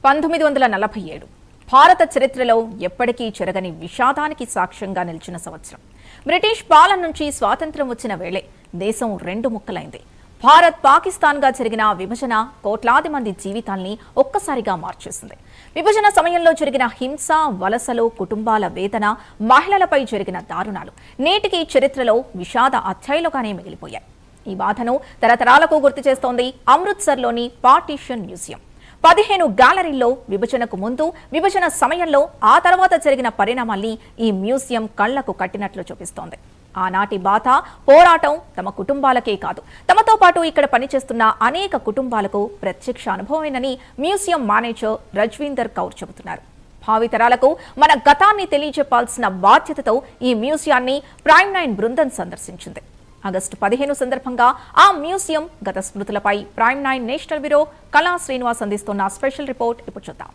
1947 భారత చరిత్రలో ఎప్పటికీ చెరగని విషాదానికి సాక్ష్యంగా నిలిచిన సంవత్సరం. బ్రిటిష్ పాలన నుంచి స్వాతంత్ర్యం వచ్చిన వేళే దేశం రెండు ముక్కలైంది. భారత్ పాకిస్తాన్గా జరిగిన విభజన కోట్లాది మంది జీవితాల్ని ఒక్కసారిగా మార్చేసింది. విభజన సమయంలో జరిగిన హింస, వలసలు, కుటుంబాల వేదన, మహిళలపై జరిగిన దారుణాలు నేటికి చరిత్రలో విషాద అధ్యాయులుగానే మిగిలిపోయాయి. ఈ బాధను తరతరాలకు గుర్తు చేస్తోంది అమృత్సర్లోని పార్టీషన్ మ్యూజియం. 15 గ్యాలరీల్లో విభజనకు ముందు, విభజన సమయంలో, ఆ తర్వాత జరిగిన పరిణామాల్ని ఈ మ్యూజియం కళ్లకు కట్టినట్లు చూపిస్తోంది. ఆనాటి బాధ, పోరాటం తమ కుటుంబాలకే కాదు, తమతో పాటు ఇక్కడ పనిచేస్తున్న అనేక కుటుంబాలకు ప్రత్యక్ష అనుభవమేనని మ్యూజియం మేనేజర్ రజ్వీందర్ కౌర్ చెబుతున్నారు. భావితరాలకు మన గతాన్ని తెలియజెప్పాల్సిన బాధ్యతతో ఈ మ్యూజియాన్ని ప్రైమ్ 9 బృందం సందర్శించింది. ఆగస్టు 15 సందర్భంగా ఆ మ్యూజియం గత స్మృతులపై ప్రైమ్ 9 నేషనల్ బ్యూరో కళా శ్రీనివాస్ అందిస్తున్న స్పెషల్ రిపోర్ట్ ఇప్పుడు చూద్దాం.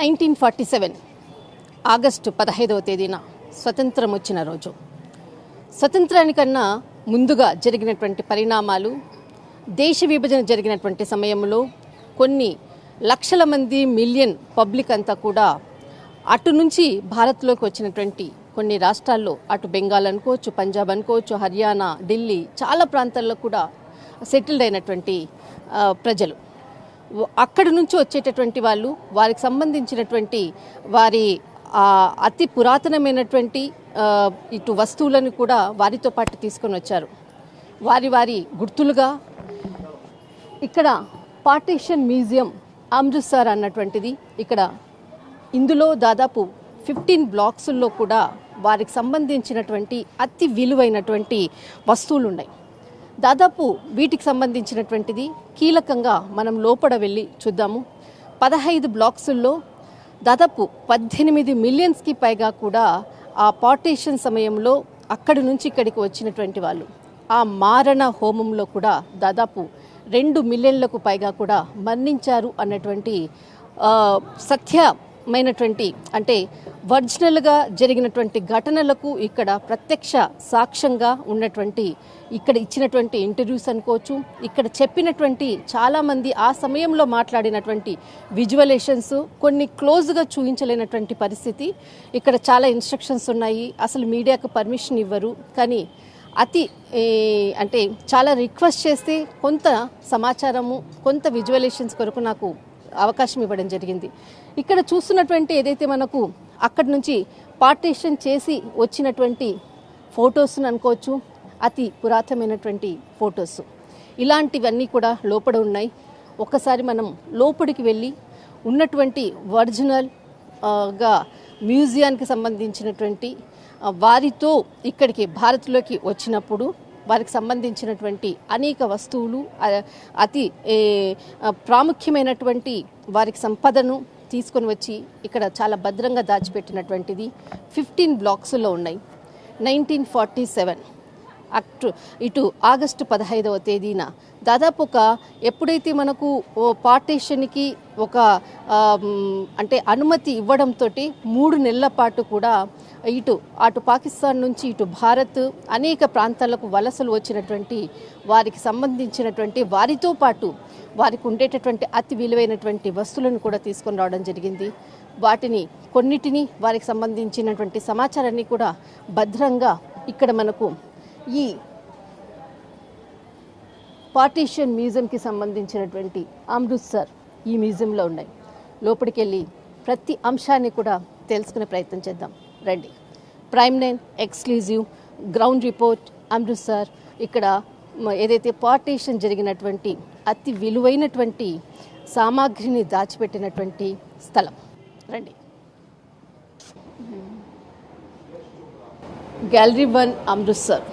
1947 ఆగస్టు 15వ తేదీన స్వతంత్రం వచ్చిన రోజు. స్వతంత్రానికన్నా ముందుగా జరిగినటువంటి పరిణామాలు, దేశ విభజన జరిగినటువంటి సమయంలో కొన్ని లక్షల మంది, మిలియన్ పబ్లిక్ అంతా కూడా అటు నుంచి భారత్లోకి వచ్చినటువంటి కొన్ని రాష్ట్రాల్లో, అటు బెంగాల్ అనుకోవచ్చు, పంజాబ్ అనుకోవచ్చు, హర్యానా, ఢిల్లీ, చాలా ప్రాంతాల్లో కూడా సెటిల్డ్ అయినటువంటి ప్రజలు. అక్కడి నుంచి వచ్చేటటువంటి వాళ్ళు వారికి సంబంధించినటువంటి వారి అతి పురాతనమైనటువంటి ఇటు వస్తువులను కూడా వారితో పాటు తీసుకొని వచ్చారు. వారి గుర్తులుగా ఇక్కడ పార్టీషన్ మ్యూజియం అమృత్సర్ అన్నటువంటిది ఇక్కడ. ఇందులో దాదాపు 15 బ్లాక్స్ల్లో కూడా వారికి సంబంధించినటువంటి అతి విలువైనటువంటి వస్తువులు ఉన్నాయి. దాదాపు వీటికి సంబంధించినటువంటిది కీలకంగా మనం లోపల వెళ్ళి చూద్దాము. 15 బ్లాక్స్ల్లో దాదాపు 18 మిలియన్స్కి పైగా కూడా ఆ పార్టీషన్ సమయంలో అక్కడి నుంచి ఇక్కడికి వచ్చినటువంటి వాళ్ళు. ఆ మారణ హోమంలో కూడా దాదాపు 2 మిలియన్లకు పైగా కూడా మరణించారు అన్నటువంటి సత్యమైనటువంటి, అంటే ఒరిజినల్గా జరిగినటువంటి ఘటనలకు ఇక్కడ ప్రత్యక్ష సాక్ష్యంగా ఉన్నటువంటి, ఇక్కడ ఇచ్చినటువంటి ఇంటర్వ్యూస్ అనుకోవచ్చు, ఇక్కడ చెప్పినటువంటి చాలామంది ఆ సమయంలో మాట్లాడినటువంటి విజువలేషన్స్ కొన్ని క్లోజ్గా చూపించలేనటువంటి పరిస్థితి. ఇక్కడ చాలా ఇన్స్ట్రక్షన్స్ ఉన్నాయి. అసలు మీడియాకు పర్మిషన్ ఇవ్వరు, కానీ అంటే చాలా రిక్వెస్ట్ చేస్తే కొంత సమాచారము, కొంత విజువలేషన్స్ కొరకు నాకు అవకాశం ఇవ్వడం జరిగింది. ఇక్కడ చూస్తున్నటువంటి ఏదైతే మనకు అక్కడి నుంచి పార్టీషన్ చేసి వచ్చినటువంటి ఫొటోస్ని అనుకోవచ్చు, అతి పురాతనమైనటువంటి ఫొటోస్, ఇలాంటివన్నీ కూడా లోపల ఉన్నాయి. ఒక్కసారి మనం లోపలికి వెళ్ళి ఉన్నటువంటి ఒరిజినల్గా మ్యూజియానికి సంబంధించినటువంటి వారితో ఇక్కడికి భారత్లోకి వచ్చినప్పుడు వారికి సంబంధించినటువంటి అనేక వస్తువులు, అతి ప్రాముఖ్యమైనటువంటి వారికి సంపదను తీసుకొని వచ్చి ఇక్కడ చాలా భద్రంగా దాచిపెట్టినటువంటిది 15 బ్లాక్స్లో ఉన్నాయి. 1947 ఇటు ఆగస్టు 15వ తేదీన దాదాపు ఎప్పుడైతే మనకు పార్టీషన్కి అంటే అనుమతి ఇవ్వడంతో 3 నెలల పాటు కూడా అటు పాకిస్తాన్ నుంచి ఇటు భారత్ అనేక ప్రాంతాలకు వలసలు వచ్చినటువంటి వారికి సంబంధించినటువంటి వారితో పాటు వారికి ఉండేటటువంటి అతి విలువైనటువంటి వస్తువులను కూడా తీసుకొని రావడం జరిగింది. వాటిని కొన్నిటిని వారికి సంబంధించినటువంటి సమాచారాన్ని కూడా భద్రంగా ఇక్కడ మనకు ఈ పార్టీషన్ మ్యూజియంకి సంబంధించినటువంటి అమృత్సర్ ఈ మ్యూజియంలో ఉన్నాయి. లోపలికి వెళ్ళి ప్రతి అంశాన్ని కూడా తెలుసుకునే ప్రయత్నం చేద్దాం రండి. Prime 9 exclusive ground report Amritsar. ఇక్కడ ఏదైతే పార్టీషన్ జరిగినటువంటి అతి విలువైనటువంటి సామాగ్రిని దాచిపెట్టినటువంటి స్థలం రండి. గ్యాలరీ 1 అమృత్సర్.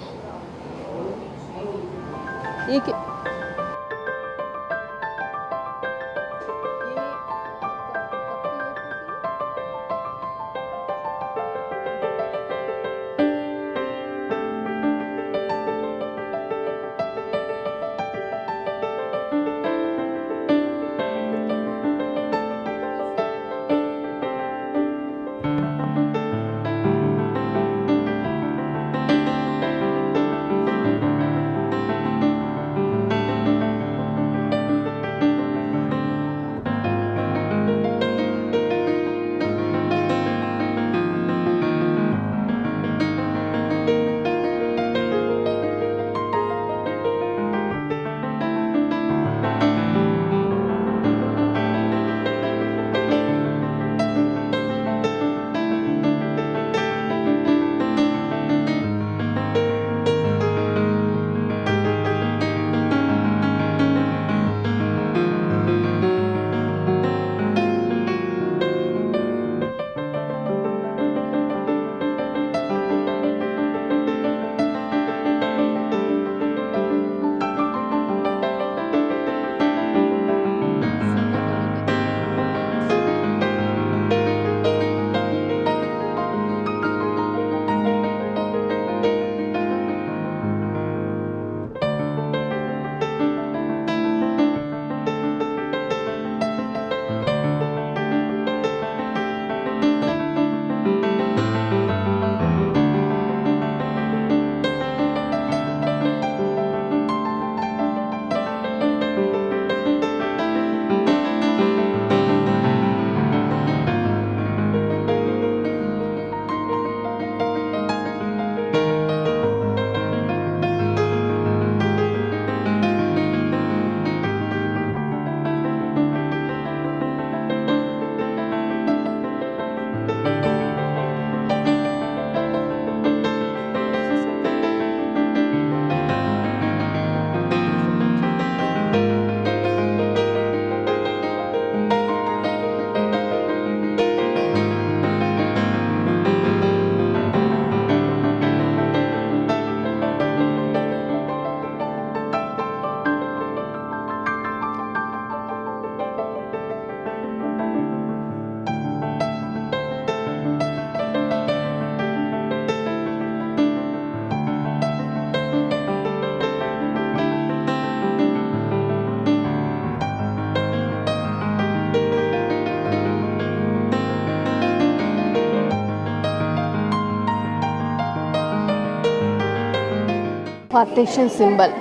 పార్టీషన్ సింబల్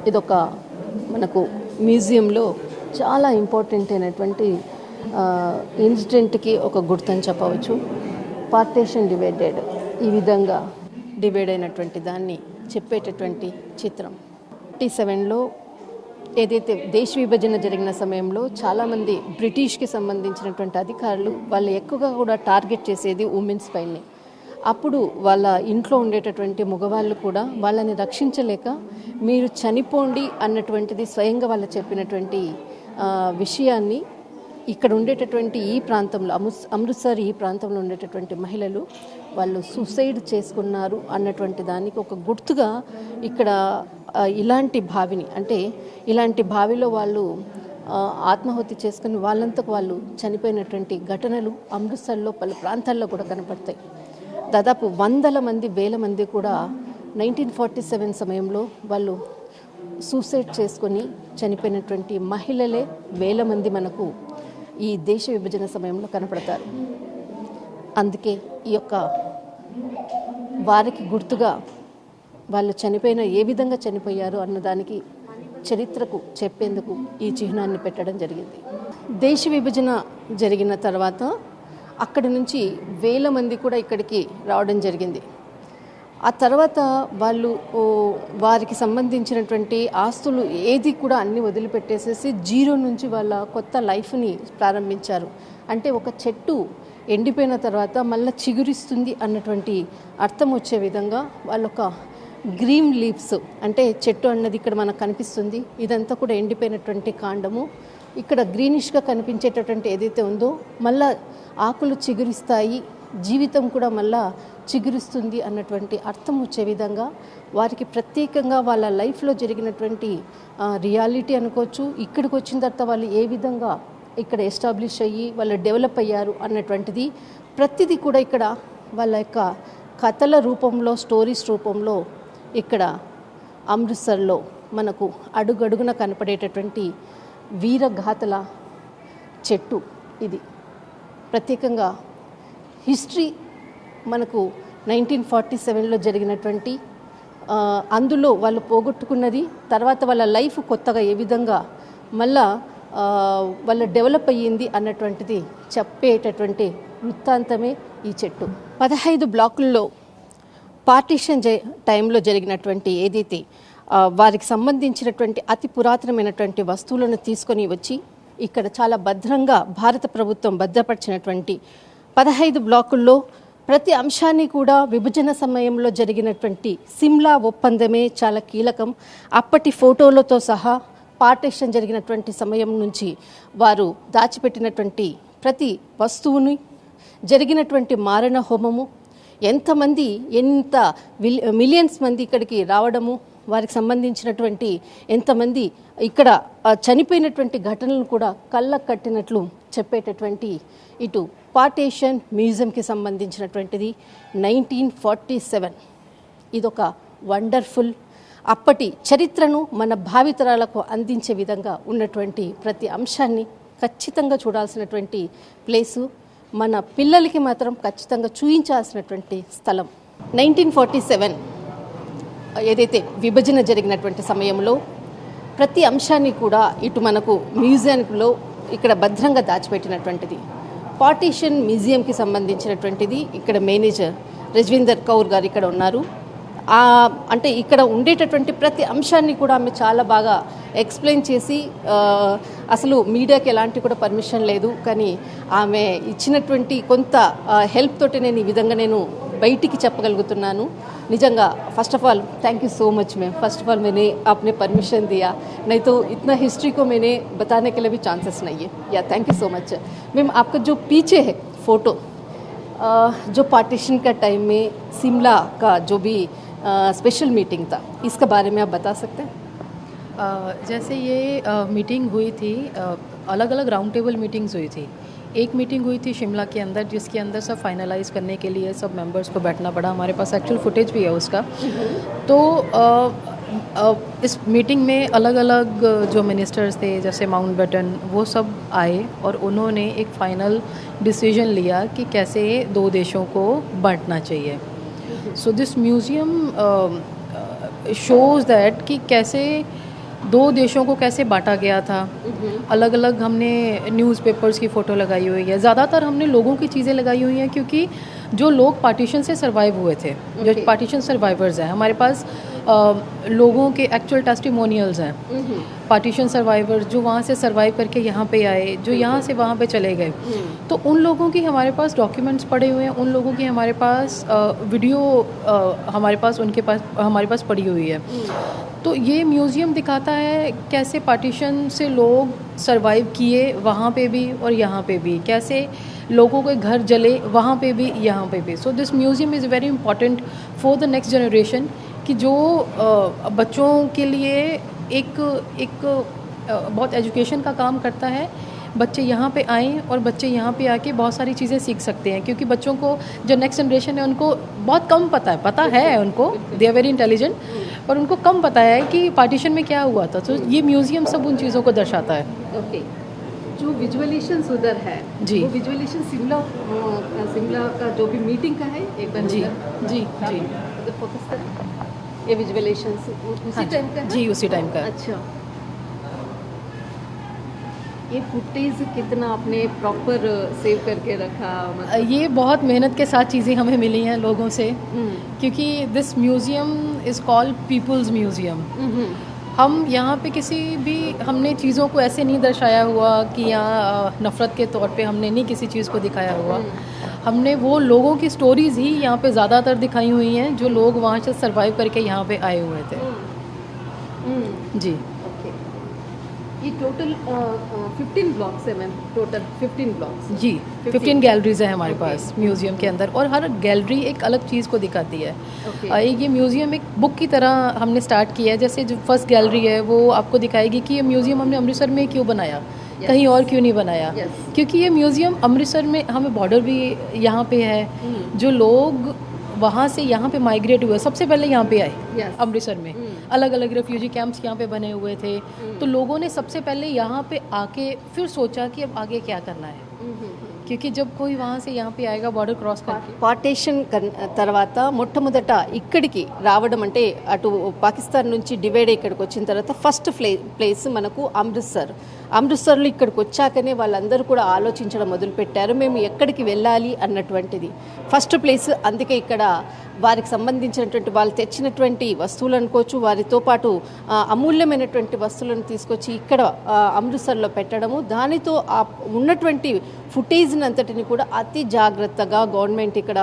ఇదొక మనకు మ్యూజియంలో చాలా ఇంపార్టెంట్ అయినటువంటి ఇన్సిడెంట్కి ఒక గుర్తని చెప్పవచ్చు. పార్టీషన్ డివైడెడ్, ఈ విధంగా డివైడ్ అయినటువంటి దాన్ని చెప్పేటటువంటి చిత్రం. 47లో ఏదైతే దేశ విభజన జరిగిన సమయంలో చాలామంది బ్రిటిష్కి సంబంధించినటువంటి అధికారులు వాళ్ళు ఎక్కువగా కూడా టార్గెట్ చేసేది ఉమెన్స్ పైనే. అప్పుడు వాళ్ళ ఇంట్లో ఉండేటటువంటి మగవాళ్ళు కూడా వాళ్ళని రక్షించలేక మీరు చనిపోండి అన్నటువంటిది స్వయంగా వాళ్ళు చెప్పినటువంటి విషయాన్ని ఇక్కడ ఉండేటటువంటి ఈ ప్రాంతంలో అమృత్సర్ ఈ ప్రాంతంలో ఉండేటటువంటి మహిళలు వాళ్ళు సూసైడ్ చేసుకున్నారు అన్నటువంటి దానికి ఒక గుర్తుగా ఇక్కడ ఇలాంటి బావిని, అంటే ఇలాంటి బావిలో వాళ్ళు ఆత్మాహుతి చేసుకుని వాళ్ళంతకు వాళ్ళు చనిపోయినటువంటి ఘటనలు అమృత్సర్లో పలు ప్రాంతాల్లో కూడా కనపడతాయి. దాదాపు వందల మంది వేల మంది కూడా 1947 సమయంలో వాళ్ళు సూసైడ్ చేసుకొని చనిపోయినటువంటి మహిళలే వేల మంది మనకు ఈ దేశ విభజన సమయంలో కనపడతారు. అందుకే ఈ యొక్క వారికి గుర్తుగా వాళ్ళు చనిపోయిన ఏ విధంగా చనిపోయారు అన్నదానికి చరిత్రకు చెప్పేందుకు ఈ చిహ్నాన్ని పెట్టడం జరిగింది. దేశ విభజన జరిగిన తర్వాత అక్కడి నుంచి వేల మంది కూడా ఇక్కడికి రావడం జరిగింది. ఆ తర్వాత వాళ్ళు వారికి సంబంధించినటువంటి ఆస్తులు ఏది కూడా అన్నీ వదిలిపెట్టేసేసి జీరో నుంచి వాళ్ళ కొత్త లైఫ్ని ప్రారంభించారు. అంటే ఒక చెట్టు ఎండిపోయిన తర్వాత మళ్ళీ చిగురిస్తుంది అన్నటువంటి అర్థం వచ్చే విధంగా వాళ్ళొక గ్రీన్ లీవ్స్, అంటే చెట్టు అన్నది ఇక్కడ మనకు కనిపిస్తుంది, ఇదంతా కూడా ఎండిపోయినటువంటి కాండము, ఇక్కడ గ్రీనిష్గా కనిపించేటటువంటి ఏదైతే ఉందో మళ్ళా ఆకులు చిగురిస్తాయి, జీవితం కూడా మళ్ళా చిగురిస్తుంది అన్నటువంటి అర్థం వచ్చే విధంగా వారికి ప్రత్యేకంగా వాళ్ళ లైఫ్లో జరిగినటువంటి రియాలిటీ అనుకోవచ్చు, ఇక్కడికి వచ్చిన తర్వాత వాళ్ళు ఏ విధంగా ఇక్కడ ఎస్టాబ్లిష్ అయ్యి వాళ్ళు డెవలప్ అయ్యారు అన్నటువంటిది ప్రతిదీ కూడా ఇక్కడ వాళ్ళ యొక్క కథల రూపంలో, స్టోరీస్ రూపంలో ఇక్కడ అమృత్సర్లో మనకు అడుగడుగున కనపడేటటువంటి వీరగాథల చెట్టు ఇది. ప్రత్యేకంగా హిస్టరీ మనకు 1947లో జరిగినటువంటి అందులో వాళ్ళు పోగొట్టుకున్నది, తర్వాత వాళ్ళ లైఫ్ కొత్తగా ఏ విధంగా మళ్ళా వాళ్ళ డెవలప్ అయ్యింది అన్నటువంటిది చెప్పేటటువంటి వృత్తాంతమే ఈ చెట్టు. 15 బ్లాకుల్లో పార్టీషన్ టైంలో జరిగినటువంటి ఏదైతే వారికి సంబంధించినటువంటి అతి పురాతనమైనటువంటి వస్తువులను తీసుకొని వచ్చి ఇక్కడ చాలా భద్రంగా భారత ప్రభుత్వం భద్రపరిచినటువంటి 15 బ్లాకుల్లో ప్రతి అంశాన్ని కూడా విభజన సమయంలో జరిగినటువంటి సిమ్లా ఒప్పందమే చాలా కీలకం. అప్పటి ఫోటోలతో సహా పార్టీషన్ జరిగినటువంటి సమయం నుంచి వారు దాచిపెట్టినటువంటి ప్రతి వస్తువుని, జరిగినటువంటి మారణ హోమము, ఎంతమంది ఎంత మిలియన్స్ మంది ఇక్కడికి రావడము, వారికి సంబంధించినటువంటి ఎంతమంది ఇక్కడ చనిపోయినటువంటి ఘటనలను కూడా కళ్ళకు కట్టినట్లు చెప్పేటటువంటి ఇటు పార్టీషన్ మ్యూజియంకి సంబంధించినటువంటిది 1947. ఇదొక వండర్ఫుల్ అప్పటి చరిత్రను మన భావితరాలకు అందించే విధంగా ఉన్నటువంటి ప్రతి అంశాన్ని ఖచ్చితంగా చూడాల్సినటువంటి ప్లేసు, మన పిల్లలకి మాత్రం ఖచ్చితంగా చూయించాల్సినటువంటి స్థలం. 1947 ఏదైతే విభజన జరిగినటువంటి సమయంలో ప్రతి అంశాన్ని కూడా ఇటు మనకు మ్యూజియంలో ఇక్కడ భద్రంగా దాచిపెట్టినటువంటిది. పార్టీషన్ మ్యూజియంకి సంబంధించినటువంటిది ఇక్కడ మేనేజర్ రజ్విందర్ కౌర్ గారు ఇక్కడ ఉన్నారు. అంటే ఇక్కడ ఉండేటటువంటి ప్రతి అంశాన్ని కూడా ఆమె చాలా బాగా ఎక్స్ప్లెయిన్ చేసి, అసలు మీడియాకి ఎలాంటి కూడా పర్మిషన్ లేదు, కానీ ఆమె ఇచ్చినటువంటి కొంత హెల్ప్ తోటి నేను ఈ విధంగా నేను బయటికి చెప్పగలుగుతున్నాను. निजंगा first of all thank you so much ma'am. First of all मैंने आपने परमिशन दिया, नहीं तो इतना हिस्ट्री को मैंने बताने के लिए भी चांसेस नहीं है. या thank you so much ma'am. आपका जो पीछे है फ़ोटो, जो पार्टीशन का टाइम में शिमला का जो भी स्पेशल मीटिंग था, इसके बारे में आप बता सकते हैं? जैसे ये मीटिंग हुई थी, अलग अलग राउंड टेबल मीटिंग्स हुई थी. एक मीटिंग हुई थी शिमला के अंदर, जिसके अंदर सब फाइनलाइज करने के लिए सब मेंबर्स को बैठना पड़ा. हमारे पास एक्चुअल फुटेज भी है उसका. तो इस मीटिंग में अलग अलग जो मिनिस्टर्स थे, जैसे माउंटबेटन, वो सब आए और उन्होंने एक फ़ाइनल डिसीजन लिया कि कैसे दो देशों को बांटना चाहिए. So this museum shows that कि कैसे दो देशों को कैसे बांटा गया था। अलग अलग हमने न्यूज़पेपर्स की फ़ोटो लगाई हुई है, ज़्यादातर हमने लोगों की चीज़ें लगाई हुई हैं क्योंकि जो लोग पार्टीशन से सर्वाइव हुए थे, जो पार्टीशन सर्वाइवर्स हैं, हमारे पास लोगों के एक्चुअल टेस्टिमोनियल्स हैं। पार्टीशन सर्वाइवर जो वहाँ से सर्वाइव करके यहाँ पे आए, जो यहाँ से वहाँ पे चले गए, तो उन लोगों की हमारे पास डॉक्यूमेंट्स पड़े हुए हैं, उन लोगों की हमारे पास वीडियो हमारे पास पड़ी हुई है। तो ये म्यूज़ियम दिखाता है कैसे पार्टीशन से लोग सर्वाइव किए वहाँ पे भी और यहाँ पे भी, कैसे लोगों के घर जले वहाँ पे भी यहाँ पे भी। So this museum is very important for the next generation कि जो बच्चों के लिए एक बहुत एजुकेशन का काम करता है। बच्चे यहाँ पे आएँ और बच्चे यहाँ पे आके बहुत सारी चीज़ें सीख सकते हैं क्योंकि बच्चों को जो नेक्स्ट जनरेशन है उनको बहुत कम पता है उनको, दे आर वेरी इंटेलिजेंट, पर उनको कम पता है कि पार्टीशन में क्या हुआ था। तो ये म्यूज़ियम सब उन चीज़ों को दर्शाता है। ओके, जो विजुअलेशंस उधर है जी, वो विजुअलेशन शिमला का जो भी मीटिंग का है एक बार जी जी जी उधर फोकस करें। ये विजुअलेशंस उसी टाइम का है? जी उसी टाइम का। अच्छा, ये फुटेज कितना आपने प्रॉपर सेव करके रखा? मतलब ये बहुत मेहनत के साथ चीज़ें हमें मिली हैं लोगों से, क्योंकि this museum is called people's museum. हम यहाँ पे हमने चीज़ों को ऐसे नहीं दर्शाया हुआ कि यहाँ नफ़रत के तौर पे हमने नहीं किसी चीज़ को दिखाया हुआ। हमने वो लोगों की स्टोरीज़ ही यहाँ पे ज़्यादातर दिखाई हुई हैं जो लोग वहाँ से सर्वाइव करके यहाँ पे आए हुए थे। जी, ओके, ये टोटल 15 ब्लॉक्स है मैम, टोटल 15 ब्लॉक्स। जी 15 गैलरीज है हमारे पास म्यूज़ियम के अंदर और हर गैलरी एक अलग चीज़ को दिखाती है। एक ये म्यूज़ियम एक बुक की तरह हमने स्टार्ट किया है। जैसे जो फर्स्ट गैलरी है वो आपको दिखाएगी कि ये म्यूज़ियम हमने अमृतसर में क्यों बनाया, कहीं और क्यों नहीं बनाया। क्योंकि ये म्यूज़ियम अमृतसर में हमें बॉर्डर भी यहाँ पे है, जो लोग वहाँ से यहाँ पे माइग्रेट हुए सबसे पहले यहाँ पे आए अमृतसर में। अलग अलग रेफ्यूजी कैंप्स यहाँ पे बने हुए थे, तो लोगों ने सबसे पहले यहाँ पे आके फिर सोचा कि अब आगे क्या करना है, क्योंकि जब कोई वहाँ से यहाँ पे आएगा बॉर्डर क्रॉस करके। పార్టీషన్ తర్వాత మొట్టమొదట ఇక్కడికి రావడం అంటే అటు పాకిస్తాన్ నుంచి డివైడ్ ఇక్కడికి వచ్చిన తర్వాత ఫస్ట్ ప్లేస్ మనకు అమృత్సర్లో ఇక్కడికి వచ్చాకనే వాళ్ళందరూ కూడా ఆలోచించడం మొదలుపెట్టారు మేము ఎక్కడికి వెళ్ళాలి అన్నటువంటిది ఫస్ట్ ప్లేస్. అందుకే ఇక్కడ వారికి సంబంధించినటువంటి వాళ్ళు తెచ్చినటువంటి వస్తువులు అనుకోవచ్చు, వారితో పాటు అమూల్యమైనటువంటి వస్తువులను తీసుకొచ్చి ఇక్కడ అమృత్సర్లో పెట్టడము, దానితో ఉన్నటువంటి ఫుటేజ్ని అంతటిని కూడా అతి జాగ్రత్తగా గవర్నమెంట్ ఇక్కడ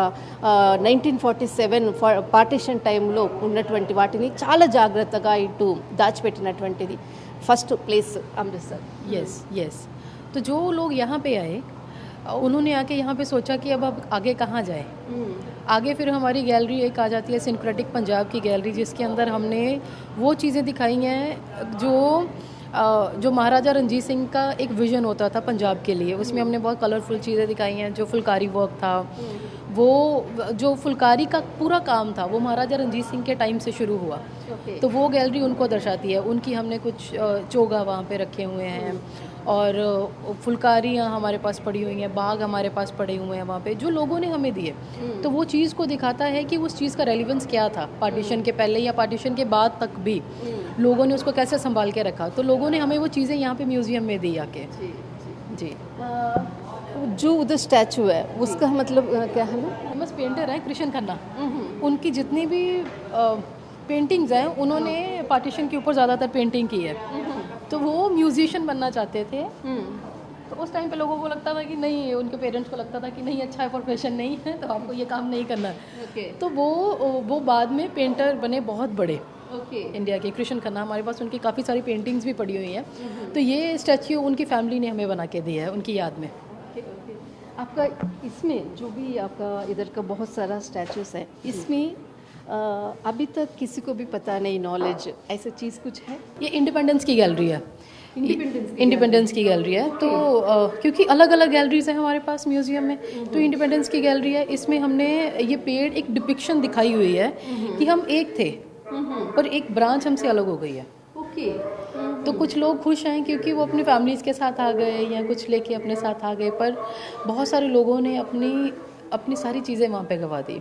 1947 పార్టీషన్ టైంలో ఉన్నటువంటి వాటిని చాలా జాగ్రత్తగా ఇటు దాచిపెట్టినటువంటిది ఫస్ట్ ప్లేస్ అమృత్సర్. यस तो जो लोग यहाँ पे आए उन्होंने आके यहाँ पे सोचा कि अब आगे कहाँ जाए। आगे फिर हमारी गैलरी एक आ जाती है सिंक्रेटिक पंजाब की गैलरी, जिसके अंदर हमने वो चीज़ें दिखाई हैं जो महाराजा रंजीत सिंह का एक विज़न होता था पंजाब के लिए। उसमें हमने बहुत कलरफुल चीज़ें दिखाई हैं। जो फुलकारी वर्क था, वो जो फुलकारी का पूरा काम था वो महाराजा रंजीत सिंह के टाइम से शुरू हुआ। तो वो गैलरी उनको दर्शाती है। उनकी हमने कुछ चोगा वहाँ पे रखे हुए हैं और फुलकारियाँ हमारे पास पड़ी हुई हैं, बाग हमारे पास पड़े हुए हैं वहाँ पे जो लोगों ने हमें दिए। तो वो चीज़ को दिखाता है कि उस चीज़ का रेलिवेंस क्या था पार्टीशन के पहले या पार्टीशन के बाद तक भी लोगों ने उसको कैसे संभाल के रखा। तो लोगों ने हमें वो चीज़ें यहाँ पे म्यूज़ियम में दी आके। जी जो उधर स्टैचू है उसका मतलब क्या है ना? फेमस पेंटर हैं कृष्ण खन्ना, उनकी जितनी भी पेंटिंग्स हैं उन्होंने पार्टीशन के ऊपर ज़्यादातर पेंटिंग की है। तो वो म्यूजिशियन बनना चाहते थे। तो उस टाइम पे लोगों को लगता था कि नहीं, उनके पेरेंट्स को लगता था कि नहीं अच्छा है, प्रोफेशन नहीं है तो आपको ये काम नहीं करना है। तो वो बाद में पेंटर बने बहुत बड़े इंडिया के। कृष्ण खन्ना, हमारे पास उनकी काफ़ी सारी पेंटिंग्स भी पड़ी हुई हैं। तो ये स्टैच्यू उनकी फैमिली ने हमें बना के दिया है उनकी याद में। आपका इसमें जो भी आपका इधर का बहुत सारा स्टैचूस है, इसमें अभी तक किसी को भी पता नहीं, नॉलेज ऐसा चीज़ कुछ है? ये इंडिपेंडेंस की गैलरी है। इंडिपेंडेंस की गैलरी है। तो क्योंकि अलग अलग गैलरीज हैं हमारे पास म्यूज़ियम में, तो इंडिपेंडेंस की गैलरी है। इसमें हमने ये पेड़ एक डिपिक्शन दिखाई हुई है कि हम एक थे पर एक ब्रांच हमसे अलग हो गई है। तो कुछ लोग खुश हैं क्योंकि वो अपनी फैमिलीज़ के साथ आ गए या कुछ लेके अपने साथ आ गए, पर बहुत सारे लोगों ने अपनी अपनी सारी चीज़ें वहाँ पे गवा दी।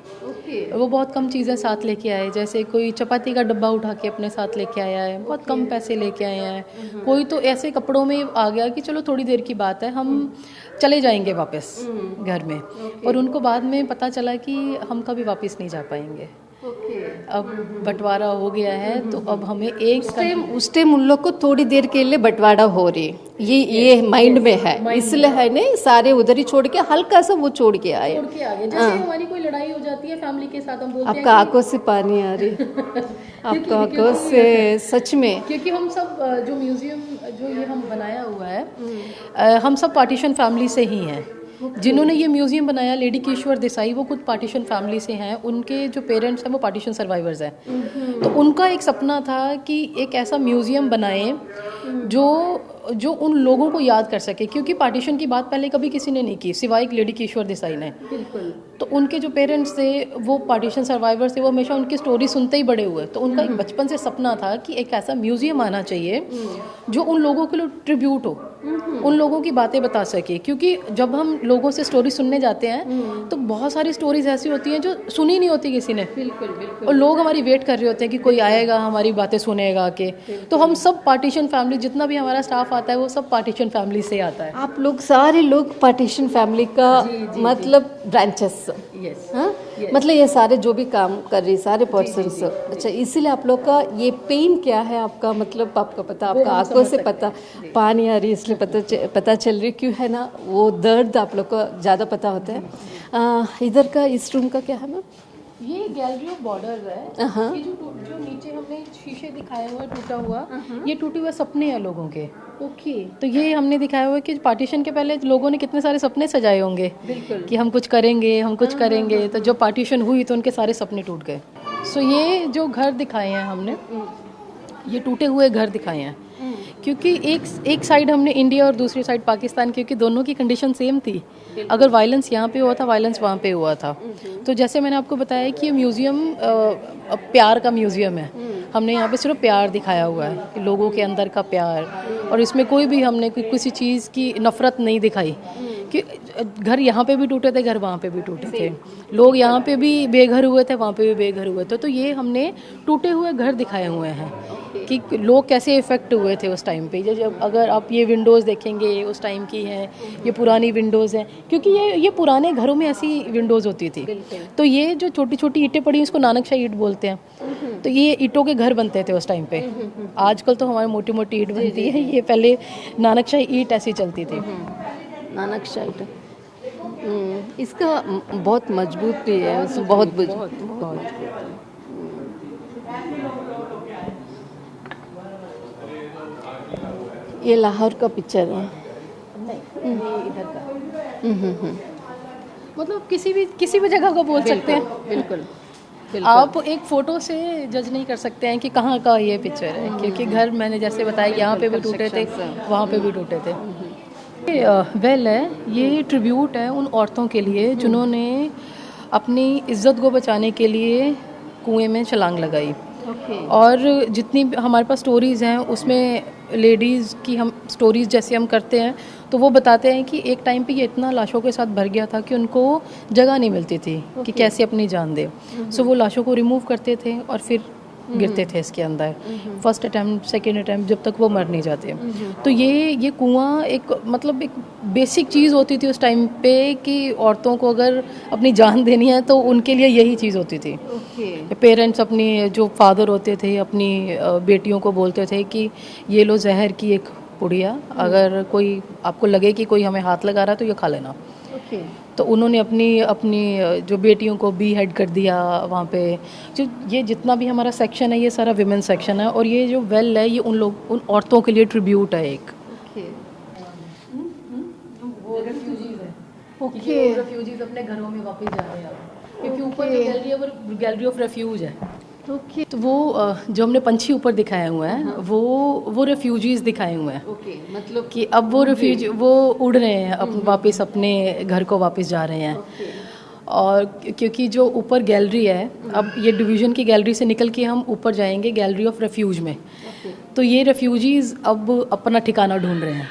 वो बहुत कम चीज़ें साथ लेके आए, जैसे कोई चपाती का डब्बा उठा के अपने साथ लेके आया है, बहुत कम पैसे लेके आए हैं। कोई तो ऐसे कपड़ों में आ गया कि चलो थोड़ी देर की बात है, हम चले जाएंगे वापस घर में, और उनको बाद में पता चला कि हम कभी वापस नहीं जा पाएंगे। अब बंटवारा हो गया है, तो अब हमें उस टाइम उन लोग को थोड़ी देर के लिए बंटवारा हो रही, ये माइंड में है, इसलिए है नहीं सारे उधर ही छोड़ के हल्का सा वो छोड़ के आए। जैसे हमारी कोई लड़ाई हो जाती है फैमिली के साथ, हम बोलते हैं आपका आंखों से पानी आ रही आपका आंखों से, सच में। क्योंकि हम सब जो म्यूजियम जो ये हम बनाया हुआ है, हम सब पार्टीशन फैमिली से ही हैं। जिन्होंने ये म्यूजियम बनाया, लेडी किश्वर देसाई, वो खुद पार्टीशन फैमिली से हैं। उनके जो पेरेंट्स हैं वो पार्टीशन सर्वाइवर्स हैं। तो उनका एक सपना था कि एक ऐसा म्यूजियम बनाएं जो उन लोगों को याद कर सके, क्योंकि पार्टीशन की बात पहले कभी किसी ने नहीं की सिवाय एक लेडी किश्वर देसाई ने। बिल्कुल। तो उनके जो पेरेंट्स थे वो पार्टीशन सर्वाइवर्स थे, वो हमेशा उनकी स्टोरी सुनते ही बड़े हुए। तो उनका एक बचपन से सपना था कि एक ऐसा म्यूजियम आना चाहिए जो उन लोगों के लिए ट्रिब्यूट हो, उन लोगों की बातें बता सके। क्योंकि जब हम लोगों से स्टोरी सुनने जाते हैं तो बहुत सारी स्टोरीज ऐसी होती हैं जो सुनी नहीं होती किसी ने। बिल्कुल। और लोग हमारी वेट कर रहे होते हैं कि कोई आएगा हमारी बातें सुनेगा के। तो हम सब पार्टीशन फैमिली, जितना भी हमारा स्टाफ आता है वो सब पार्टीशन फैमिली से आता है। आप लोग सारे लोग पार्टीशन फैमिली का मतलब ब्रांचेस, मतलब ये सारे जो भी काम कर रही सारे पर्सन्स। अच्छा, इसीलिए आप लोग का ये पेन क्या है आपका, मतलब आपका पता, आपका आंखों से पता पानी आ रही, इसलिए पता चल रही क्यों है ना, वो दर्द आप लोग को ज़्यादा पता होता है। इधर का इस रूम का क्या है मैम? ये गैलरी ऑफ बॉर्डर है। ये जो नीचे हमने शीशे दिखाया हुआ टूटा हुआ, ये टूटे हुए सपने हैं लोगों के। ओके। तो ये हमने दिखाया हुआ है कि पार्टीशन के पहले लोगों ने कितने सारे सपने सजाए होंगे कि हम कुछ करेंगे, हम कुछ करेंगे। तो जब पार्टीशन हुई तो उनके सारे सपने टूट गए। सो ये जो घर दिखाए हैं हमने, ये टूटे हुए घर दिखाए हैं, क्योंकि एक साइड हमने इंडिया और दूसरी साइड पाकिस्तान, क्योंकि दोनों की कंडीशन सेम थी। अगर वायलेंस यहाँ पे हुआ था, वायलेंस वहाँ पे हुआ था। तो जैसे मैंने आपको बताया कि ये म्यूज़ियम प्यार का म्यूज़ियम है। हमने यहाँ पे सिर्फ प्यार दिखाया हुआ है कि लोगों के अंदर का प्यार, और इसमें कोई भी हमने किसी चीज़ की नफ़रत नहीं दिखाई। कि घर यहाँ पे भी टूटे थे, घर वहाँ पे भी टूटे थे, लोग यहाँ पे भी बेघर हुए थे, वहाँ पे भी बेघर हुए थे। तो ये हमने टूटे हुए घर दिखाए हुए हैं कि लोग कैसे इफ़ेक्ट हुए थे उस टाइम पे। जब अगर आप ये विंडोज़ देखेंगे उस टाइम की हैं, ये पुरानी विंडोज़ हैं, क्योंकि ये पुराने घरों में ऐसी विंडोज़ होती थी। तो ये जो छोटी छोटी ईंटें पड़ी, इसको नानकशाही ईंट बोलते हैं। तो ये ईंटों के घर बनते थे उस टाइम पे। आजकल तो हमारी मोटी मोटी ईंट बनती है, ये पहले नानकशाही ईंट ऐसी चलती थी। नानकशाही इसका बहुत मजबूत भी है, बहुत ये लाहौर का पिक्चर है। नहीं, ये इधर का। मतलब किसी भी जगह को बोल सकते हैं। बिल्कुल। आप एक फ़ोटो से जज नहीं कर सकते हैं कि कहाँ का ये पिक्चर है, क्योंकि घर मैंने जैसे बताया यहाँ पे भी टूटे थे, वहाँ पे भी टूटे थे। वेल है, ये ट्रिब्यूट है उन औरतों के लिए जिन्होंने अपनी इज़्ज़त को बचाने के लिए कुएं में छलांग लगाई। और जितनी हमारे पास स्टोरीज़ हैं उसमें लेडीज़ की हम स्टोरीज़ जैसे हम करते हैं, तो वो बताते हैं कि एक टाइम पे ये इतना लाशों के साथ भर गया था कि उनको जगह नहीं मिलती थी कि कैसे अपनी जान दे। सो वो लाशों को रिमूव करते थे और फिर गिरते थे इसके अंदर, फर्स्ट अटैम्प्ट, सेकेंड अटैम्प्ट, जब तक वो मर नहीं जाते। तो ये कुआं एक मतलब एक बेसिक चीज़ होती थी उस टाइम पे कि औरतों को अगर अपनी जान देनी है तो उनके लिए यही चीज़ होती थी। पेरेंट्स अपनी जो फादर होते थे अपनी बेटियों को बोलते थे कि ये लो जहर की एक पुड़िया, अगर कोई आपको लगे कि कोई हमें हाथ लगा रहा है तो ये खा लेना। तो उन्होंने अपनी जो बेटियों को बी हेड कर दिया वहाँ पे। जो ये जितना भी हमारा सेक्शन है ये सारा विमेन सेक्शन है, और ये जो वेल है ये उन औरतों के लिए ट्रिब्यूट है एक। वो रेफ्यूजीज है, रेफ्यूजीज अपने घरों में वापस जा रहे हैं क्योंकि ऊपर जो गैलरी है वो गैलरी ऑफ रेफ्यूज है। तो वो जो हमने पंछी ऊपर दिखाए हुए हैं वो रेफ्यूजीज दिखाए हुए हैं। मतलब कि अब वो रेफ्यूजी वो उड़ रहे हैं वापस अपने घर को वापस जा रहे हैं। और क्योंकि जो ऊपर गैलरी है, अब ये डिवीज़न की गैलरी से निकल के हम ऊपर जाएंगे गैलरी ऑफ रेफ्यूज में। तो ये रेफ्यूजीज अब अपना ठिकाना ढूंढ रहे हैं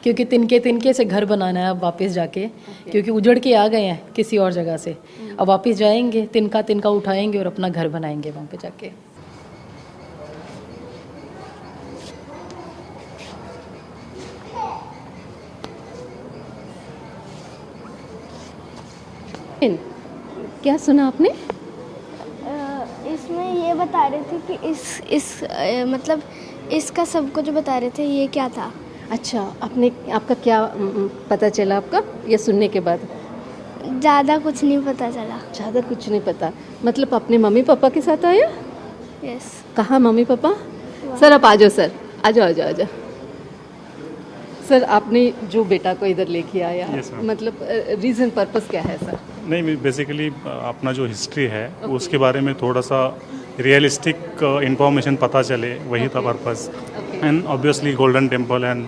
क्योंकि तिनके तिनके से घर बनाना है अब वापस जाके, क्योंकि उजड़ के आ गए हैं किसी और जगह से। अब वापस जाएंगे, तिनका तिनका उठाएंगे और अपना घर बनाएंगे वहाँ पे जाके। क्या सुना आपने? इसमें ये बता रहे थे कि मतलब इसका सब कुछ बता रहे थे, ये क्या था? अच्छा, आपका क्या पता चला आपका ये सुनने के बाद? ज़्यादा कुछ नहीं पता चला। ज़्यादा कुछ नहीं पता, मतलब अपने मम्मी पापा के साथ आया? यस। कहाँ मम्मी पापा? सर आप आ जाओ, सर आ जाओ आ जाओ आ जाओ। सर आपने जो बेटा को इधर लेके आया, Yes, ma'am. मतलब रीज़न पर्पस क्या है सर? नहीं, बेसिकली अपना जो हिस्ट्री है उसके बारे में थोड़ा सा रियलिस्टिक इंफॉर्मेशन पता चले, वही था purpose. And obviously golden temple and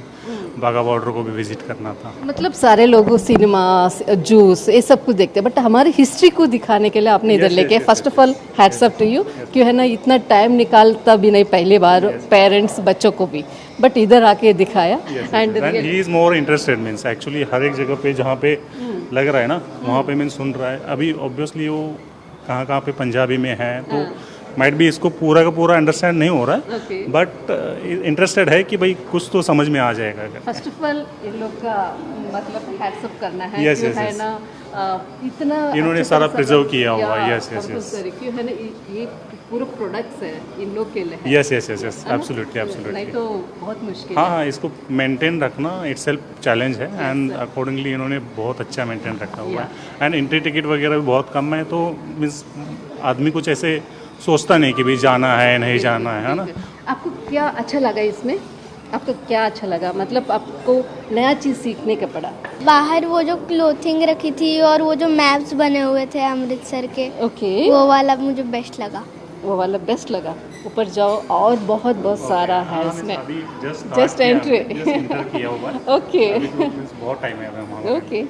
Wagah border को भी विजिट करना था। मतलब सारे लोग सिनेमा, जूस, ये सब कुछ देखते हैं, बट हमारी हिस्ट्री को दिखाने के लिए आपने इधर Yes, लेके, yes, yes, first of all hats up to you, क्यों है ना, इतना टाइम निकालता भी नहीं पहली बार, पेरेंट्स बच्चों को भी, बट इधर आके दिखाया। And he is more interested, means actually हर एक जगह पे जहाँ पे लग रहा है ना वहाँ पे मीन्स सुन रहा है। अभी ऑब्वियसली वो कहाँ पे पंजाबी में है, तो माइट भी इसको पूरा का पूरा अंडरस्टैंड नहीं हो रहा है, बट इंटरेस्टेड है कि भाई कुछ तो समझ में आ जाएगा। फर्स्ट ऑफ ऑल इन लोग का मतलब हैट्स अप करना है, Yes, क्यों yes, है yes. ना, इतना इन्होंने अच्छा सारा तरह से preserve किया हुआ है। या Yes, yes, yes. compulsory, क्यों है ना, ये पूरे प्रोडक्ट्स है इन लोग के लिए है। यस यस यस यस, है ना? एब्सोल्युटली नहीं एब्सोल्युटली। तो बहुत मुश्किल हाँ है। हाँ, इसको मेंटेन रखना इटसेल्फ चैलेंज है, एंड अकॉर्डिंगली इन्होंने बहुत अच्छा मेंटेन रखा हुआ है। एंड एंट्री टिकट वगैरह भी बहुत कम है, तो मीन्स आदमी कुछ ऐसे सोचता नहीं कि भाई जाना है नहीं जाना है ना। आपको क्या अच्छा लगा इसमें? आपको क्या अच्छा लगा, मतलब आपको नया चीज़ सीखने का पड़ा? बाहर वो जो क्लोथिंग रखी थी और वो जो मैप्स बने हुए थे अमृतसर के, ओके, वो वाला मुझे बेस्ट लगा। वो वाला बेस्ट लगा। ऊपर जाओ और बहुत बहुत सारा है इसमें। Just entry. एंटर किया हुआ है। ओके अभी तो means बहुत टाइम है अभी हमारा। ओके,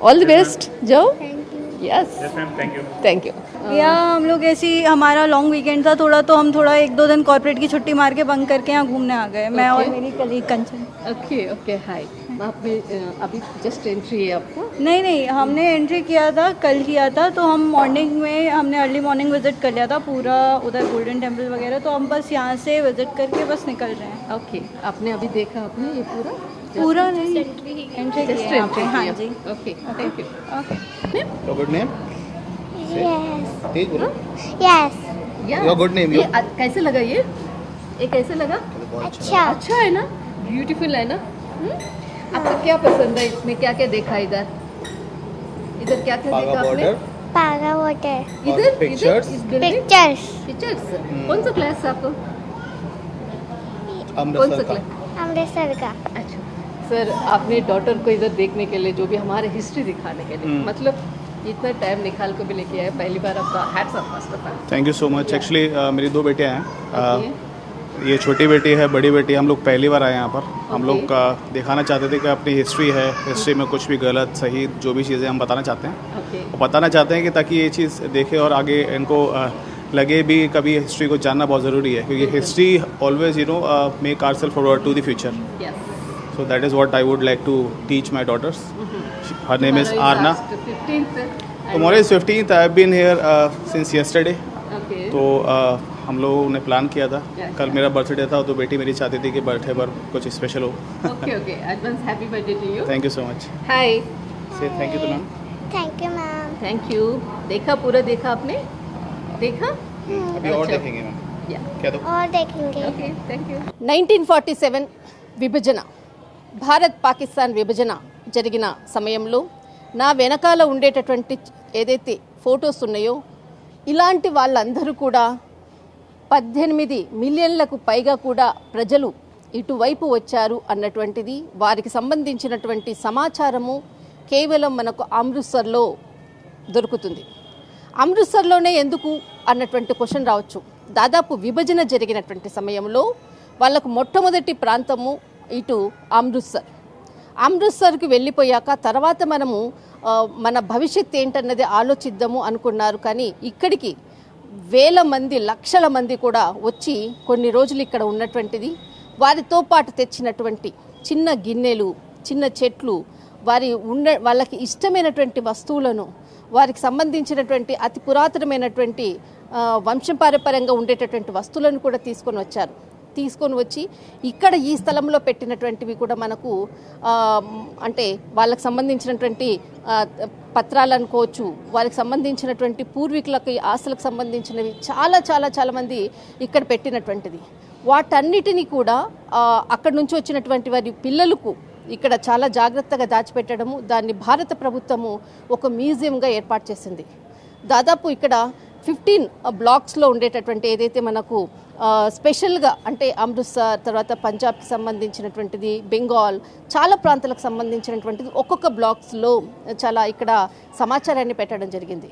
ऑल द बेस्ट, जाओ। Thank you. Yes, yes ma'am, thank you. Thank you. या हम लोग ऐसी, हमारा लॉन्ग वीकेंड था थोड़ा, तो हम थोड़ा 1-2 दिन कॉर्पोरेट की छुट्टी मार के बंक करके यहाँ घूमने आ गए, मैं और मेरी कलीग कंचन। ओके ओके, हाय। आपने अभी जस्ट एंट्री है आपको? नहीं, हमने एंट्री किया था, कल किया था, तो हम मॉर्निंग में हमने अर्ली मॉर्निंग विजिट कर लिया था पूरा उधर गोल्डन टेम्पल वगैरह, तो हम बस यहाँ से विजिट करके बस निकल रहे हैं। ओके, आपने अभी देखा आपने ये पूरा? पूरा नहीं, एंट्री जस्ट किया एंट्री? हाँ जी। Okay, thank you. Your good name? Yes तेज बोलो। यस। Your good name. ये कैसे लगा ये कैसे लगा? अच्छा। अच्छा है ना, ब्यूटीफुल है ना? आपको क्या पसंद है इसमें, क्या क्या देखा इधर क्या क्या देखा बाघा आपने? बॉर्डर पागा वाटर, इधर pictures? इस building? Pictures, pictures. कौन सा क्लास आपको? कौन सा अमृतसर का। क्लास? अमृतसर का। अच्छा सर, आपने डॉटर को इधर देखने के लिए, जो भी हमारे हिस्ट्री दिखाने के लिए, मतलब इतना टाइम निकाल कर भी लेके आए, पहली बार आपका hats off first of all. Thank you so much. Actually मेरी 2 बेटियां हैं। ये छोटी बेटी है, बड़ी बेटी। हम लोग पहली बार आए यहाँ पर। हम लोग दिखाना चाहते थे कि अपनी हिस्ट्री है, हिस्ट्री में कुछ भी गलत सही जो भी चीज़ें हम बताना चाहते हैं, ओके, वो बताना चाहते हैं कि ताकि ये चीज़ देखे और आगे इनको लगे भी कभी हिस्ट्री को जानना बहुत ज़रूरी है, क्योंकि history always make our self forward to the future. Yes. So that is what I would like to teach my daughters. Her name is Arna. 15th। Tomorrow is 15th. I have been here since yesterday. Okay, तो हम लोगों ने plan किया था। Yes. कल मेरा birthday था, तो बेटी मेरी चाहती थी कि बर्थडे पर कुछ स्पेशल हो। Okay, advance happy birthday to you. Thank you so much. Hi, say thank you to ma'am. Thank you ma'am. Thank you. देखा, पूरा देखा आपने? देखा? अभी और अच्छा। देखेंगे मैम। या, क्या दो? और देखेंगे। Okay, thank you. 1947 విభజన, భారత్ పాకిస్తాన్ విభజన జరిగిన సమయంలో నా వెనకాల ఉండేటటువంటి ఏదైతే ఫొటోస్ ఉన్నాయో, ఇలాంటి వాళ్ళందరూ కూడా 18 మిలియన్లకు పైగా కూడా ప్రజలు ఇటువైపు వచ్చారు అన్నటువంటిది, వారికి సంబంధించినటువంటి సమాచారము కేవలం మనకు అమృత్సర్లో దొరుకుతుంది. అమృత్సర్లోనే ఎందుకు అన్నటువంటి క్వశ్చన్ రావచ్చు. దాదాపు విభజన జరిగినటువంటి సమయంలో వాళ్ళకు మొట్టమొదటి ప్రాంతము ఇటు అమృత్సర్కి వెళ్ళిపోయాక తర్వాత మనము మన భవిష్యత్ ఏంటన్నది ఆలోచిద్దాము అనుకున్నారు. కానీ ఇక్కడికి వేల మంది, లక్షల మంది కూడా వచ్చి కొన్ని రోజులు ఇక్కడ ఉన్నటువంటిది, వారితో పాటు తెచ్చినటువంటి చిన్న గిన్నెలు, చిన్న చెట్లు, వాళ్ళకి ఇష్టమైనటువంటి వస్తువులను, వారికి సంబంధించినటువంటి అతి పురాతనమైనటువంటి వంశపారంపర్యంగా ఉండేటటువంటి వస్తువులను కూడా తీసుకొని వచ్చి ఇక్కడ ఈ స్థలంలో పెట్టినటువంటివి కూడా మనకు అంటే వాళ్ళకి సంబంధించినటువంటి పత్రాలు అనుకోవచ్చు, వారికి సంబంధించినటువంటి పూర్వీకులకి ఆస్తులకు సంబంధించినవి చాలా చాలా చాలా మంది ఇక్కడ పెట్టినటువంటిది. వాటన్నిటినీ కూడా అక్కడి నుంచి వచ్చినటువంటి వారి పిల్లలకు ఇక్కడ చాలా జాగ్రత్తగా దాచిపెట్టడము, దాన్ని భారత ప్రభుత్వము ఒక మ్యూజియంగా ఏర్పాటు చేసింది. దాదాపు ఇక్కడ 15 బ్లాక్స్లో ఉండేటటువంటి ఏదైతే మనకు స్పెషల్గా అంటే అమృత్సర్, తర్వాత పంజాబ్కి సంబంధించినటువంటిది, బెంగాల్, చాలా ప్రాంతాలకు సంబంధించినటువంటిది ఒక్కొక్క బ్లాక్స్లో చాలా ఇక్కడ సమాచారాన్ని పెట్టడం జరిగింది.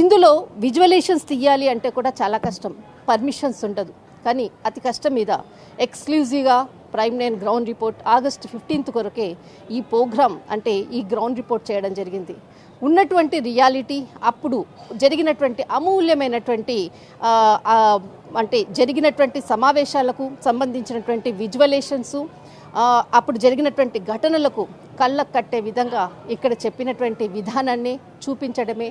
ఇందులో విజువలైజేషన్స్ తీయాలి అంటే కూడా చాలా కష్టం, పర్మిషన్స్ ఉండదు. కానీ అతి కష్టం మీద ఎక్స్క్లూజివ్గా ప్రైమ్ 9 గ్రౌండ్ రిపోర్ట్ ఆగస్టు 15 కొరకే ఈ ప్రోగ్రామ్ అంటే ఈ గ్రౌండ్ రిపోర్ట్ చేయడం జరిగింది. ఉన్నటువంటి రియాలిటీ, అప్పుడు జరిగినటువంటి అమూల్యమైనటువంటి అంటే జరిగినటువంటి సమావేశాలకు సంబంధించినటువంటి విజువలేషన్స్, అప్పుడు జరిగినటువంటి ఘటనలకు కళ్ళకు కట్టే విధంగా ఇక్కడ చెప్పినటువంటి విధానాన్ని చూపించడమే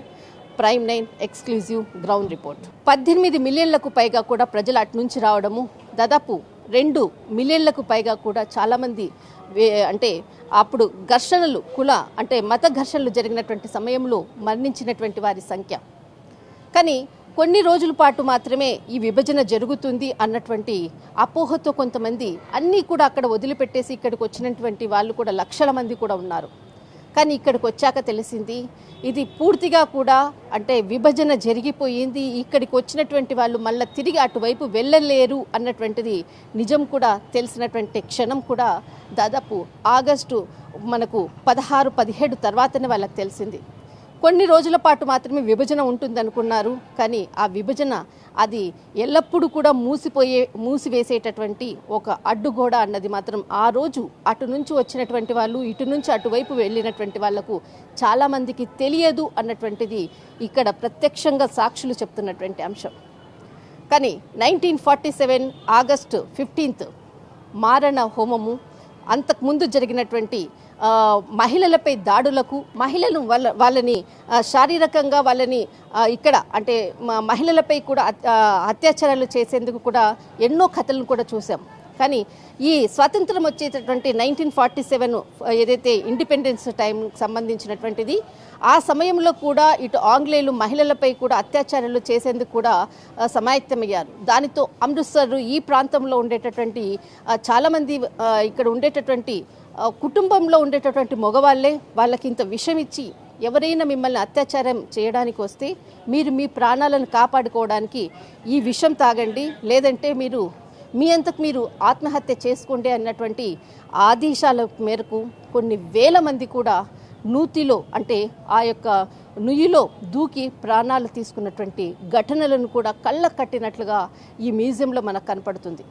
ప్రైమ్ 9 ఎక్స్క్లూజివ్ గ్రౌండ్ రిపోర్ట్. 18 మిలియన్లకు పైగా కూడా ప్రజలు అటు నుంచి రావడము, దాదాపు 2 మిలియన్లకు పైగా కూడా చాలామంది అంటే అప్పుడు ఘర్షణలు అంటే మత ఘర్షణలు జరిగినటువంటి సమయంలో మరణించినటువంటి వారి సంఖ్య. కానీ కొన్ని రోజుల పాటు మాత్రమే ఈ విభజన జరుగుతుంది అన్నటువంటి అపోహతో కొంతమంది అన్నీ కూడా అక్కడ వదిలిపెట్టేసి ఇక్కడికి వచ్చినటువంటి వాళ్ళు కూడా లక్షల మంది కూడా ఉన్నారు. కానీ ఇక్కడికి వచ్చాక తెలిసింది ఇది పూర్తిగా కూడా అంటే విభజన జరిగిపోయింది, ఇక్కడికి వచ్చినటువంటి వాళ్ళు మళ్ళీ తిరిగి అటువైపు వెళ్ళలేరు అన్నటువంటిది నిజం కూడా తెలిసినటువంటి క్షణం కూడా దాదాపు ఆగస్టు మనకు 16-17 తర్వాతనే వాళ్ళకి తెలిసింది. కొన్ని రోజుల పాటు మాత్రమే విభజన ఉంటుందనుకున్నారు, కానీ ఆ విభజన అది ఎల్లప్పుడూ కూడా మూసివేసేటటువంటి ఒక అడ్డుగోడ అన్నది మాత్రం ఆ రోజు అటు నుంచి వచ్చినటువంటి వాళ్ళు ఇటు నుంచి అటువైపు వెళ్ళినటువంటి వాళ్లకు చాలామందికి తెలియదు అన్నటువంటిది ఇక్కడ ప్రత్యక్షంగా సాక్షులు చెప్తున్నటువంటి అంశం. కానీ 1947 ఆగస్టు 15 మారణ హోమము, అంతకుముందు జరిగినటువంటి మహిళలపై దాడులకు, మహిళలు వాళ్ళని శారీరకంగా వాళ్ళని ఇక్కడ అంటే మహిళలపై కూడా అత్యాచారాలు చేసేందుకు కూడా ఎన్నో కథలను కూడా చూసాం. కానీ ఈ స్వాతంత్రం వచ్చేటటువంటి 1947 ఏదైతే ఇండిపెండెన్స్ టైం సంబంధించినటువంటిది, ఆ సమయంలో కూడా ఇటు ఆంగ్లేయులు మహిళలపై కూడా అత్యాచారాలు చేసేందుకు కూడా సమాయత్తమయ్యారు. దానితో అమృత్సర్ ఈ ప్రాంతంలో ఉండేటటువంటి చాలామంది ఇక్కడ ఉండేటటువంటి కుటుంబంలో ఉండేటటువంటి మగవాళ్ళే వాళ్ళకి ఇంత విషం ఇచ్చి ఎవరైనా మిమ్మల్ని అత్యాచారం చేయడానికి వస్తే మీరు మీ ప్రాణాలను కాపాడుకోవడానికి ఈ విషం తాగండి, లేదంటే మీరు మీ అంతకు మీరు ఆత్మహత్య చేసుకోండి అన్నటువంటి ఆదేశాల మేరకు కొన్ని వేల మంది కూడా నూతిలో అంటే ఆ యొక్క నుయ్యిలో దూకి ప్రాణాలు తీసుకున్నటువంటి ఘటనలను కూడా కళ్ళ కట్టినట్లుగా ఈ మ్యూజియంలో మనకు కనపడుతుంది.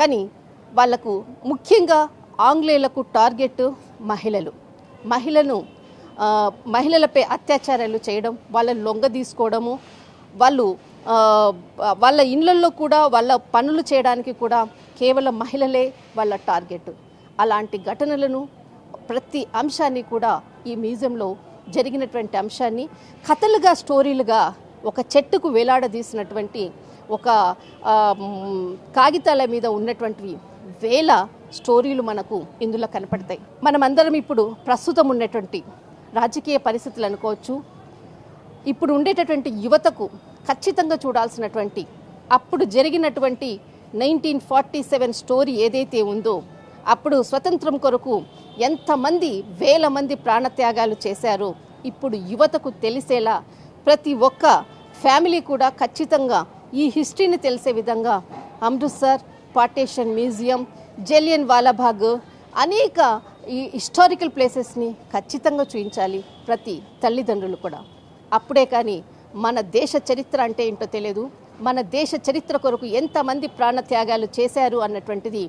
కానీ వాళ్లకు ముఖ్యంగా ఆంగ్లేయులకు టార్గెట్ మహిళలపై అత్యాచారాలు చేయడం, వాళ్ళని లొంగ తీసుకోవడము, వాళ్ళ ఇళ్లలో కూడా వాళ్ళ పనులు చేయడానికి కూడా కేవలం మహిళలే వాళ్ళ టార్గెట్. అలాంటి ఘటనలను ప్రతి అంశాన్ని కూడా ఈ మ్యూజియంలో జరిగినటువంటి అంశాన్ని కథలుగా, స్టోరీలుగా ఒక చెట్టుకు వేలాడదీసినటువంటి ఒక కాగితాల మీద ఉన్నటువంటి వేల స్టోరీలు మనకు ఇందులో కనపడతాయి. మనమందరం ఇప్పుడు ప్రస్తుతం ఉన్నటువంటి రాజకీయ పరిస్థితులు అనుకోవచ్చు, ఇప్పుడు ఉండేటటువంటి యువతకు ఖచ్చితంగా చూడాల్సినటువంటి అప్పుడు జరిగినటువంటి 1947 స్టోరీ ఏదైతే ఉందో, అప్పుడు స్వతంత్రం కొరకు ఎంతమంది వేల మంది ప్రాణత్యాగాలు చేశారో ఇప్పుడు యువతకు తెలిసేలా ప్రతి ఒక్క ఫ్యామిలీ కూడా ఖచ్చితంగా ఈ హిస్టరీని తెలిసే విధంగా అమృత్సర్ పార్టీషన్ మ్యూజియం, జలియన్ వాలాబాగ్ అనేక ఈ హిస్టారికల్ ప్లేసెస్ని ఖచ్చితంగా చూపించాలి ప్రతి తల్లిదండ్రులు కూడా. అప్పుడే కానీ మన దేశ చరిత్ర అంటే ఏంటో తెలియదు, మన దేశ చరిత్ర కొరకు ఎంతమంది ప్రాణత్యాగాలు చేశారు అన్నటువంటిది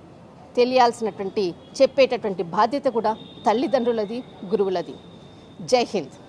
తెలియాల్సినటువంటి చెప్పేటటువంటి బాధ్యత కూడా తల్లిదండ్రులది, గురువులది. జై హింద్.